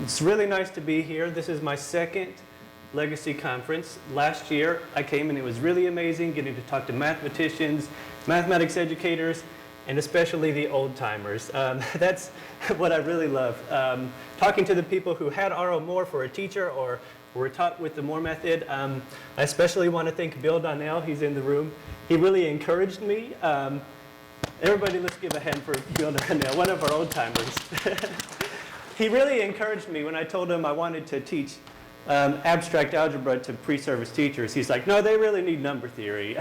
It's really nice to be here. This is my second Legacy Conference. Last year I came and it was really amazing getting to talk to mathematicians, mathematics educators, and especially the old timers. That's what I really love. Talking to the people who had R.O. Moore for a teacher or were taught with the Moore method. I especially want to thank Bill Donnell. He's in the room. He really encouraged me. Everybody, let's give a hand for Bill Donnell, one of our old timers. He really encouraged me when I told him I wanted to teach abstract algebra to pre-service teachers. He's like, no, they really need number theory.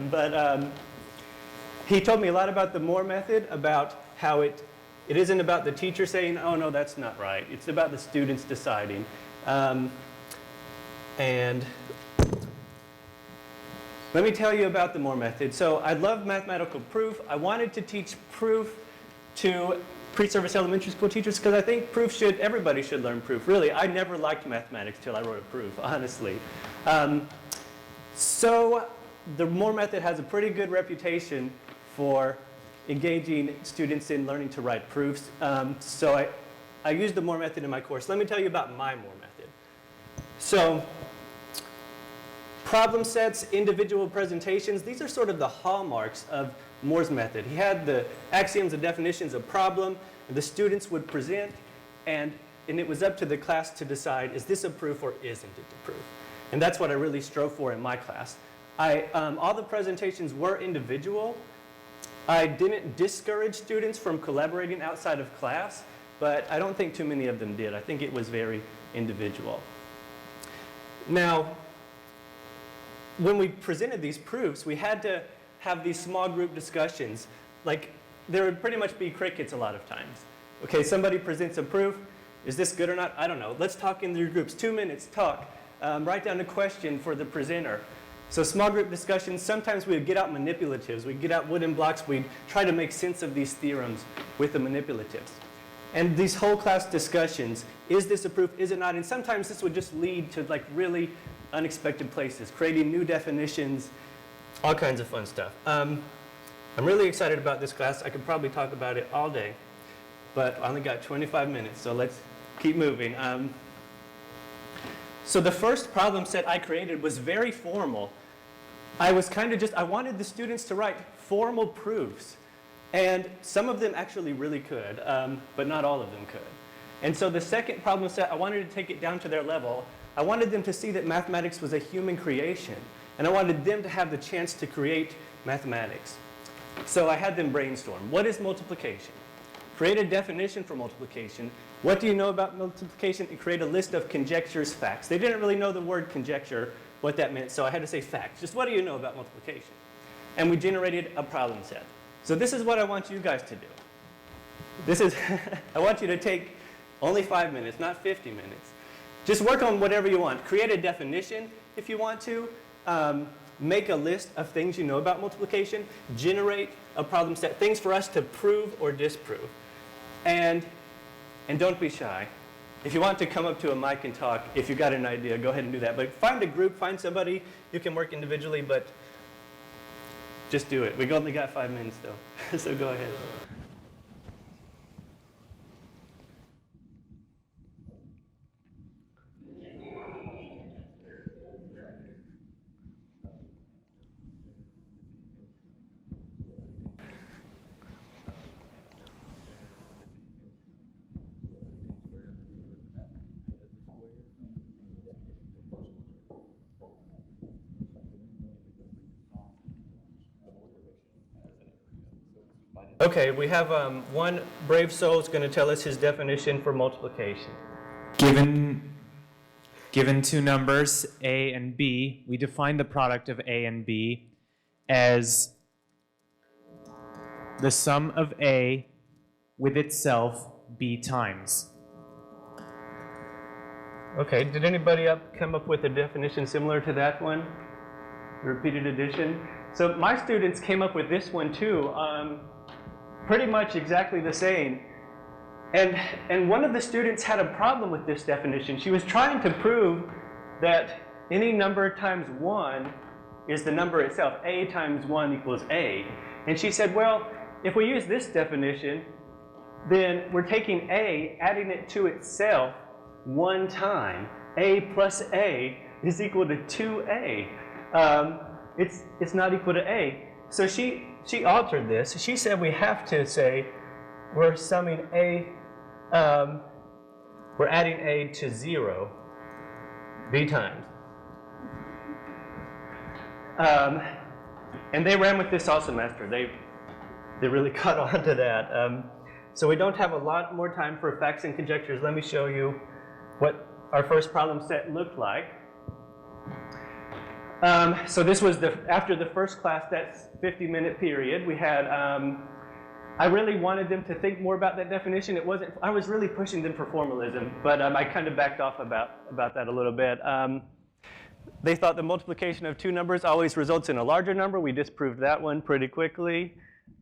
But he told me a lot about the Moore method, about how it isn't about the teacher saying, oh, no, that's not right. It's about the students deciding. And let me tell you about the Moore method. So I love mathematical proof. I wanted to teach proof to pre-service elementary school teachers because I think everybody should learn proof. Really, I never liked mathematics till I wrote a proof, honestly. So the Moore method has a pretty good reputation for engaging students in learning to write proofs. So I used the Moore method in my course. Let me tell you about my Moore method. So problem sets, individual presentations, these are sort of the hallmarks of Moore's method. He had the axioms and definitions of problem, and the students would present, and it was up to the class to decide, is this a proof or isn't it a proof? And that's what I really strove for in my class. All the presentations were individual. I didn't discourage students from collaborating outside of class, but I don't think too many of them did. I think it was very individual. Now, when we presented these proofs, we had to have these small group discussions. Like, there would pretty much be crickets a lot of times. Okay, somebody presents a proof. Is this good or not? I don't know. Let's talk in your groups. 2 minutes, talk. Write down a question for the presenter. So small group discussions, sometimes we would get out manipulatives. We'd get out wooden blocks. We'd try to make sense of these theorems with the manipulatives. And these whole class discussions, is this a proof, is it not? And sometimes this would just lead to like really unexpected places, creating new definitions, all kinds of fun stuff. I'm really excited about this class. I could probably talk about it all day, but I only got 25 minutes, so let's keep moving. So the first problem set I created was very formal. I wanted the students to write formal proofs. And some of them actually really could, but not all of them could. And so the second problem set, I wanted to take it down to their level. I wanted them to see that mathematics was a human creation. And I wanted them to have the chance to create mathematics. So I had them brainstorm. What is multiplication? Create a definition for multiplication. What do you know about multiplication? And create a list of conjectures, facts. They didn't really know the word conjecture, what that meant, so I had to say facts. Just what do you know about multiplication? And we generated a problem set. So this is what I want you guys to do. I want you to take only 5 minutes, not 50 minutes. Just work on whatever you want. Create a definition if you want to. Make a list of things you know about multiplication. Generate a problem set, things for us to prove or disprove. And don't be shy. If you want to come up to a mic and talk, if you've got an idea, go ahead and do that. But find a group, find somebody. You can work individually, but just do it. We've only got 5 minutes, though, so go ahead. Okay, we have one brave soul is going to tell us his definition for multiplication. Given two numbers, a and b, we define the product of a and b as the sum of a with itself b times. Okay, did anybody come up with a definition similar to that one? Repeated addition? So my students came up with this one too. Pretty much exactly the same. And one of the students had a problem with this definition. She was trying to prove that any number times 1 is the number itself. A times 1 equals A. And she said, well, if we use this definition, then we're taking A, adding it to itself one time. A plus A is equal to 2A. It's not equal to A. So she altered this. She said we have to say we're summing A, we're adding A to 0, B times. And they ran with this all semester. They really caught on to that. So we don't have a lot more time for facts and conjectures. Let me show you what our first problem set looked like. So this was after the first class, that 50-minute period. We had, I really wanted them to think more about that definition. I was really pushing them for formalism, but I kind of backed off about that a little bit. They thought the multiplication of two numbers always results in a larger number. We disproved that one pretty quickly.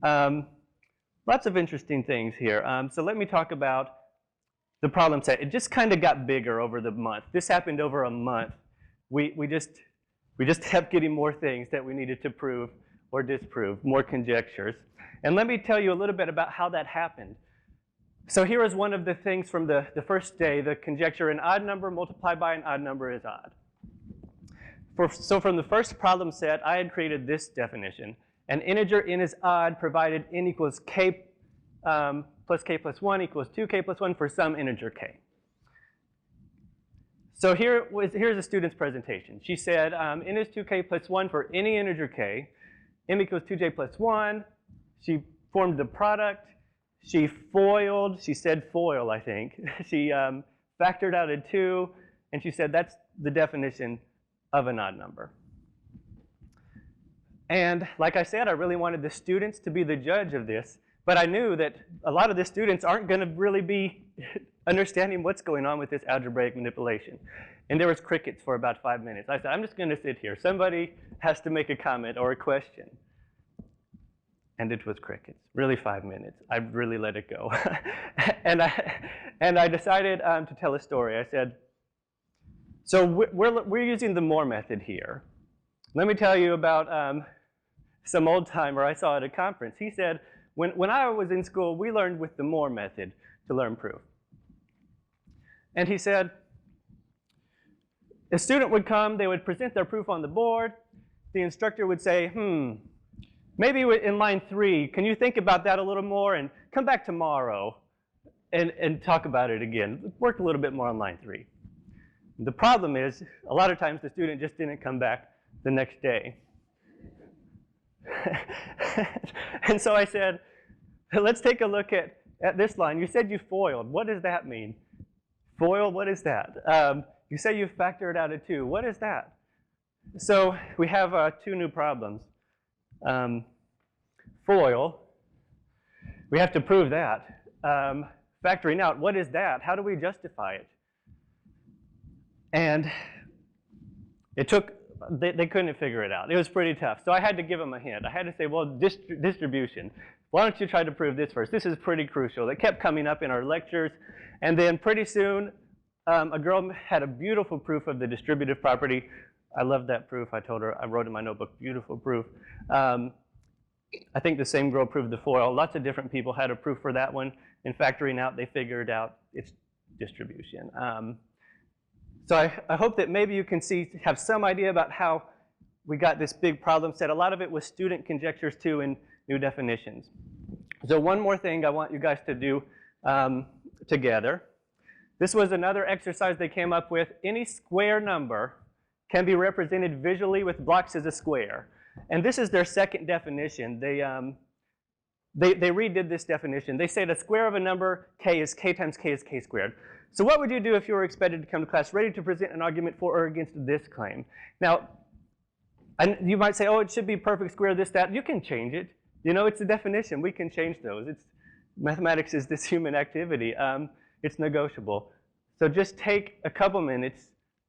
Lots of interesting things here. So let me talk about the problem set. It just kind of got bigger over the month. This happened over a month. We just kept getting more things that we needed to prove or disprove, more conjectures. And let me tell you a little bit about how that happened. So here is one of the things from the first day, the conjecture: an odd number multiplied by an odd number is odd. So from the first problem set, I had created this definition. An integer n is odd provided n equals k plus k plus 1 equals 2k plus 1 for some integer k. So here's a student's presentation. She said n is 2k plus 1 for any integer k. M equals 2j plus 1. She formed the product. She foiled. She said FOIL, I think. She factored out a 2. And she said that's the definition of an odd number. And like I said, I really wanted the students to be the judge of this. But I knew that a lot of the students aren't going to really be understanding what's going on with this algebraic manipulation. And there was crickets for about 5 minutes. I said, I'm just going to sit here. Somebody has to make a comment or a question. And it was crickets, really 5 minutes. I really let it go. and I decided to tell a story. I said, so we're using the Moore method here. Let me tell you about some old timer I saw at a conference. He said, when I was in school, we learned with the Moore method to learn proof. And he said, a student would come, they would present their proof on the board. The instructor would say, maybe in line 3, can you think about that a little more and come back tomorrow and talk about it again. Work a little bit more on line 3. The problem is, a lot of times the student just didn't come back the next day. And so I said, let's take a look at this line. You said you foiled. What does that mean? Foil, what is that? You say you factored out a 2. What is that? So we have 2 new problems. Foil, we have to prove that. Factoring out, what is that? How do we justify it? And it took, they couldn't figure it out. It was pretty tough. So I had to give them a hint. I had to say, well, distribution. Why don't you try to prove this first? This is pretty crucial. It kept coming up in our lectures. And then pretty soon, a girl had a beautiful proof of the distributive property. I loved that proof. I told her, I wrote in my notebook, beautiful proof. I think the same girl proved the FOIL. Lots of different people had a proof for that one. In factoring out, they figured out its distribution. So I hope that maybe you can have some idea about how we got this big problem set. A lot of it was student conjectures too and new definitions. So one more thing I want you guys to do together. This was another exercise they came up with. Any square number can be represented visually with blocks as a square. And this is their second definition. They redid this definition. They say the square of a number k is k times k is k squared. So what would you do if you were expected to come to class ready to present an argument for or against this claim? Now, you might say, oh, it should be perfect square, this, that. You can change it. You know, it's a definition. We can change those. Mathematics is this human activity. It's negotiable. So just take a couple minutes,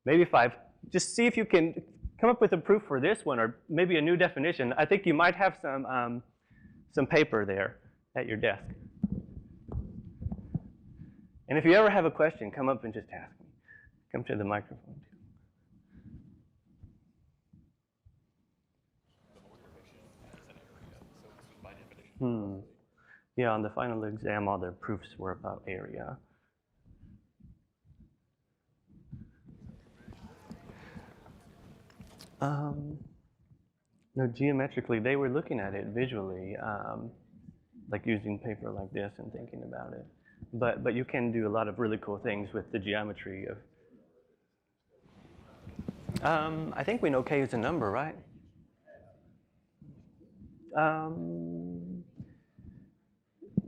maybe 5. Just see if you can come up with a proof for this one or maybe a new definition. I think you might have some paper there at your desk. And if you ever have a question, come up and just ask me. Come to the microphone too. Yeah, on the final exam, all their proofs were about area. No, geometrically, they were looking at it visually, like using paper like this and thinking about it. But you can do a lot of really cool things with the geometry of. I think we know k is a number, right?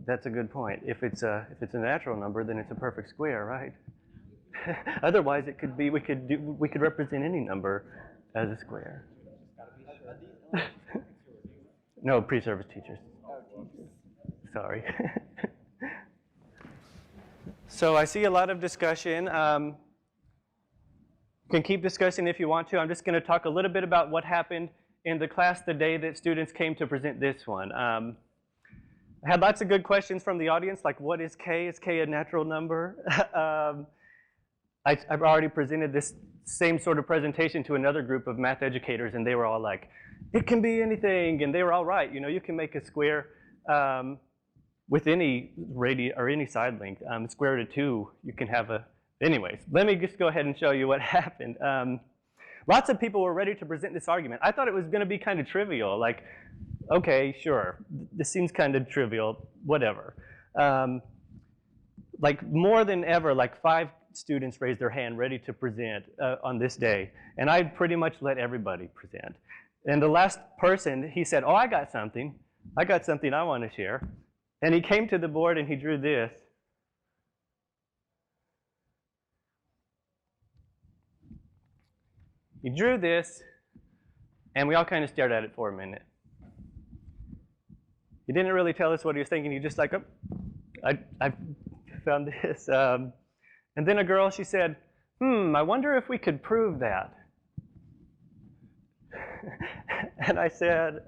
That's a good point. If it's a natural number, then it's a perfect square, right? Otherwise, it could be we could represent any number as a square. No, pre-service teachers. Sorry. So I see a lot of discussion. You can keep discussing if you want to. I'm just going to talk a little bit about what happened in the class the day that students came to present this one. I had lots of good questions from the audience, like what is k? Is k a natural number? I've already presented this same sort of presentation to another group of math educators, and they were all like, it can be anything, and they were all right. You know, you can make a square with any radius or any side length. Square root of 2, you can have a. Anyways, let me just go ahead and show you what happened. Lots of people were ready to present this argument. I thought it was going to be kind of trivial, like, okay, sure, this seems kind of trivial, whatever. Like more than ever, like 5 students raised their hand ready to present on this day, and I pretty much let everybody present. And the last person, he said, oh, I got something I want to share. And he came to the board and he drew this. He drew this, and we all kind of stared at it for a minute. He didn't really tell us what he was thinking. He just like, oh, I found this. And then a girl, she said, I wonder if we could prove that. And I said,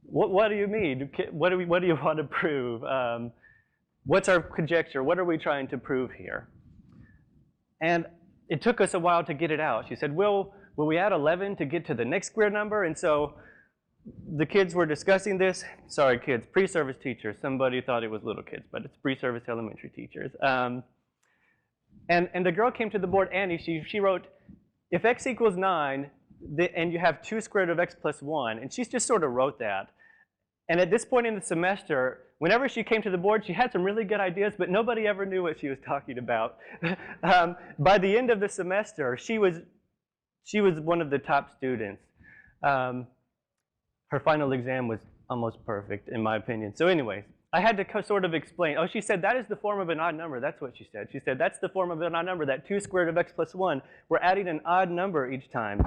what do you mean? What do you want to prove? What's our conjecture? What are we trying to prove here? And it took us a while to get it out. She said, will we add 11 to get to the next square number? And so the kids were discussing this. Sorry, kids, pre-service teachers. Somebody thought it was little kids, but it's pre-service elementary teachers. And the girl came to the board, Annie, she wrote, if x equals 9, and you have 2 square root of x plus 1, and she just sort of wrote that. And at this point in the semester, whenever she came to the board, she had some really good ideas, but nobody ever knew what she was talking about. By the end of the semester, she was one of the top students. Her final exam was almost perfect, in my opinion. So anyways, I had to sort of explain. Oh, she said, that is the form of an odd number. That's what she said. She said, that's the form of an odd number, that 2 square root of x plus 1. We're adding an odd number each time.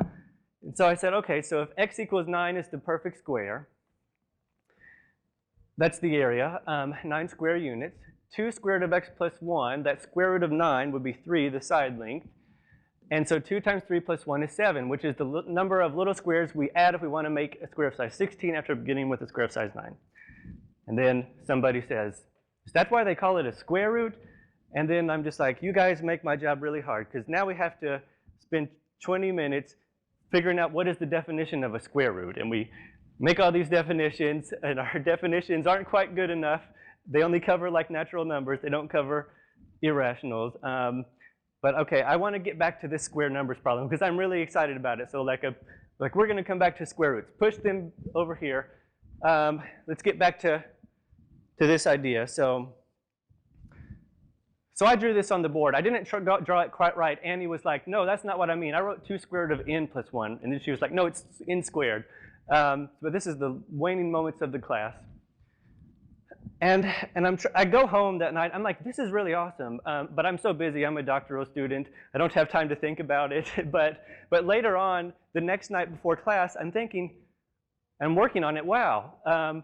And so I said, okay, so if x equals 9 is the perfect square, that's the area, 9 square units. 2 square root of x plus 1, that square root of 9 would be 3, the side length. And so 2 times 3 plus 1 is 7, which is the number of little squares we add if we want to make a square of size 16 after beginning with a square of size 9. And then somebody says, is that why they call it a square root? And then I'm just like, you guys make my job really hard, because now we have to spend 20 minutes figuring out what is the definition of a square root. And we make all these definitions, and our definitions aren't quite good enough. They only cover like natural numbers. They don't cover irrationals. But okay, I want to get back to this square numbers problem because I'm really excited about it. So like we're going to come back to square roots. Push them over here. Let's get back to this idea. So I drew this on the board. I didn't draw it quite right. Annie was like, no, that's not what I mean. I wrote 2 square root of n plus 1. And then she was like, no, it's n squared. But this is the waning moments of the class. And I go home that night. I'm like, this is really awesome. But I'm so busy. I'm a doctoral student. I don't have time to think about it. But later on, the next night before class, I'm thinking, I'm working on it. Wow.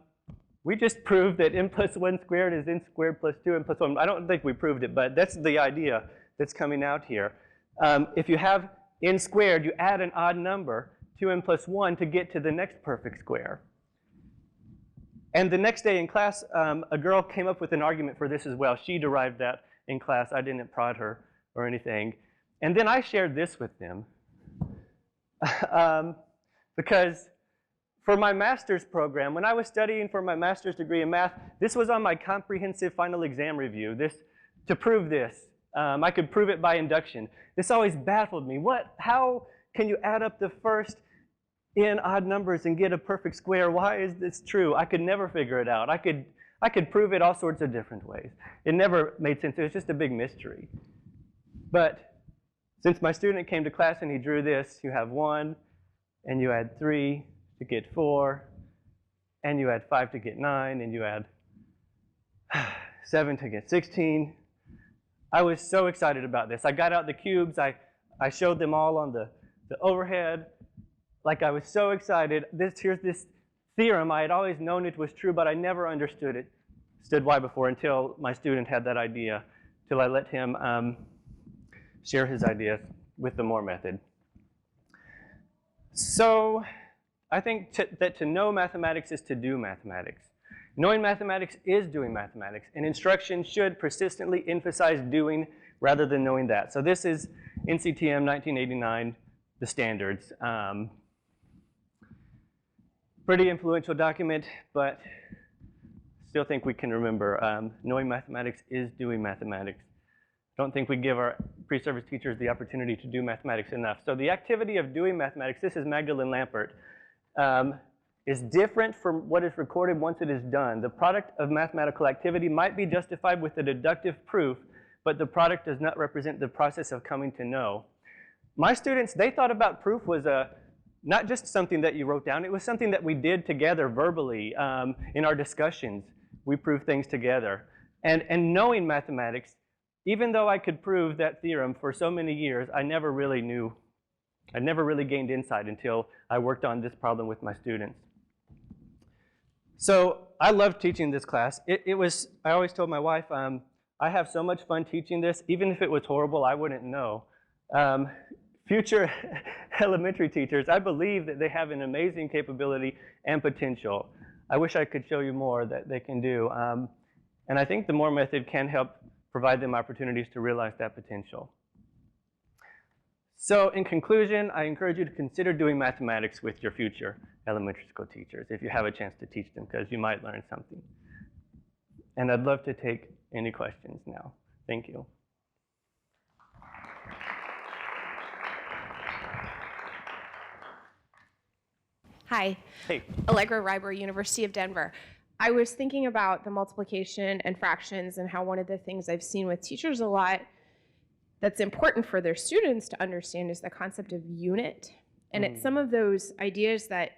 We just proved that n plus 1 squared is n squared plus 2 n plus 1. I don't think we proved it, but that's the idea that's coming out here. If you have n squared, you add an odd number, 2n plus 1, to get to the next perfect square. And the next day in class, a girl came up with an argument for this as well. She derived that in class. I didn't prod her or anything. And then I shared this with them. Because for my master's program, when I was studying for my master's degree in math, this was on my comprehensive final exam review. To prove this, I could prove it by induction. This always baffled me. How can you add up the first in odd numbers and get a perfect square? Why is this true? I could never figure it out. I could prove it all sorts of different ways. It never made sense. It was just a big mystery. But since my student came to class and he drew this, you have 1, and you add 3 to get 4, and you add 5 to get 9, and you add 7 to get 16. I was so excited about this. I got out the cubes. I showed them all on the overhead. Like, I was so excited. Here's this theorem. I had always known it was true, but I never understood why before until my student had that idea, till I let him share his ideas with the Moore method. So I think that to know mathematics is to do mathematics. Knowing mathematics is doing mathematics, and instruction should persistently emphasize doing rather than knowing that. So this is NCTM 1989, the standards. Pretty influential document, but still think we can remember knowing mathematics is doing mathematics. Don't think we give our pre-service teachers the opportunity to do mathematics enough. So the activity of doing mathematics, this is Magdalene Lampert, is different from what is recorded once it is done. The product of mathematical activity might be justified with a deductive proof, but the product does not represent the process of coming to know. My students, they thought about proof was not just something that you wrote down, it was something that we did together verbally in our discussions. We proved things together. And knowing mathematics, even though I could prove that theorem for so many years, I never really gained insight until I worked on this problem with my students. So I loved teaching this class. I always told my wife, I have so much fun teaching this, even if it was horrible, I wouldn't know. Future elementary teachers, I believe that they have an amazing capability and potential. I wish I could show you more that they can do. And I think the Moore method can help provide them opportunities to realize that potential. So in conclusion, I encourage you to consider doing mathematics with your future elementary school teachers if you have a chance to teach them, because you might learn something. And I'd love to take any questions now. Thank you. Hi. Hey. Allegra Reiber, University of Denver. I was thinking about the multiplication and fractions and how one of the things I've seen with teachers a lot that's important for their students to understand is the concept of unit. And it's some of those ideas that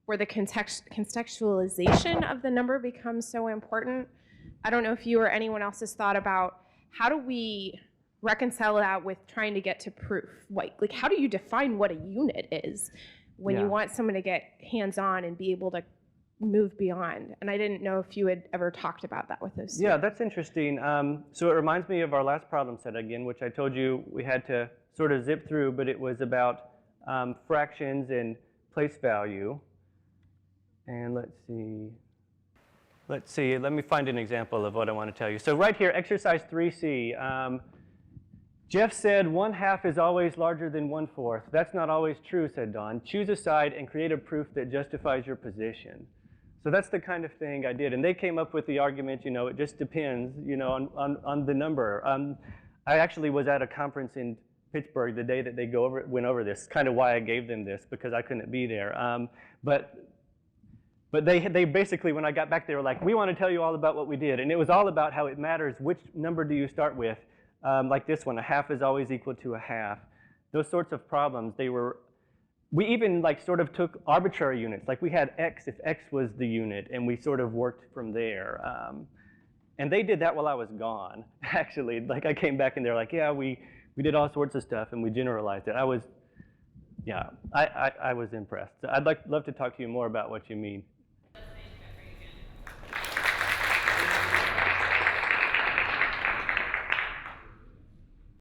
where the contextualization of the number becomes so important. I don't know if you or anyone else has thought about how do we reconcile that with trying to get to proof? Like how do you define what a unit is when you want someone to get hands-on and be able to move beyond? And I didn't know if you had ever talked about that with those students. Yeah, that's interesting. So it reminds me of our last problem set again, which I told you we had to sort of zip through, but it was about fractions and place value. And let's see, let me find an example of what I want to tell you. So right here, exercise 3C. Jeff said 1/2 is always larger than 1/4. That's not always true, said Don. Choose a side and create a proof that justifies your position. So that's the kind of thing I did. And they came up with the argument, it just depends, on the number. I actually was at a conference in Pittsburgh the day that they went over this. Kind of why I gave them this, because I couldn't be there. But they basically, when I got back, they were like, we want to tell you all about what we did. And it was all about how it matters which number do you start with. Like this one, 1/2 is always equal to 1/2. Those sorts of problems, we even sort of took arbitrary units. Like we had x if x was the unit, and we sort of worked from there. And they did that while I was gone, actually. Like I came back and they're like, yeah, we did all sorts of stuff and we generalized it. I was impressed. So I'd love to talk to you more about what you mean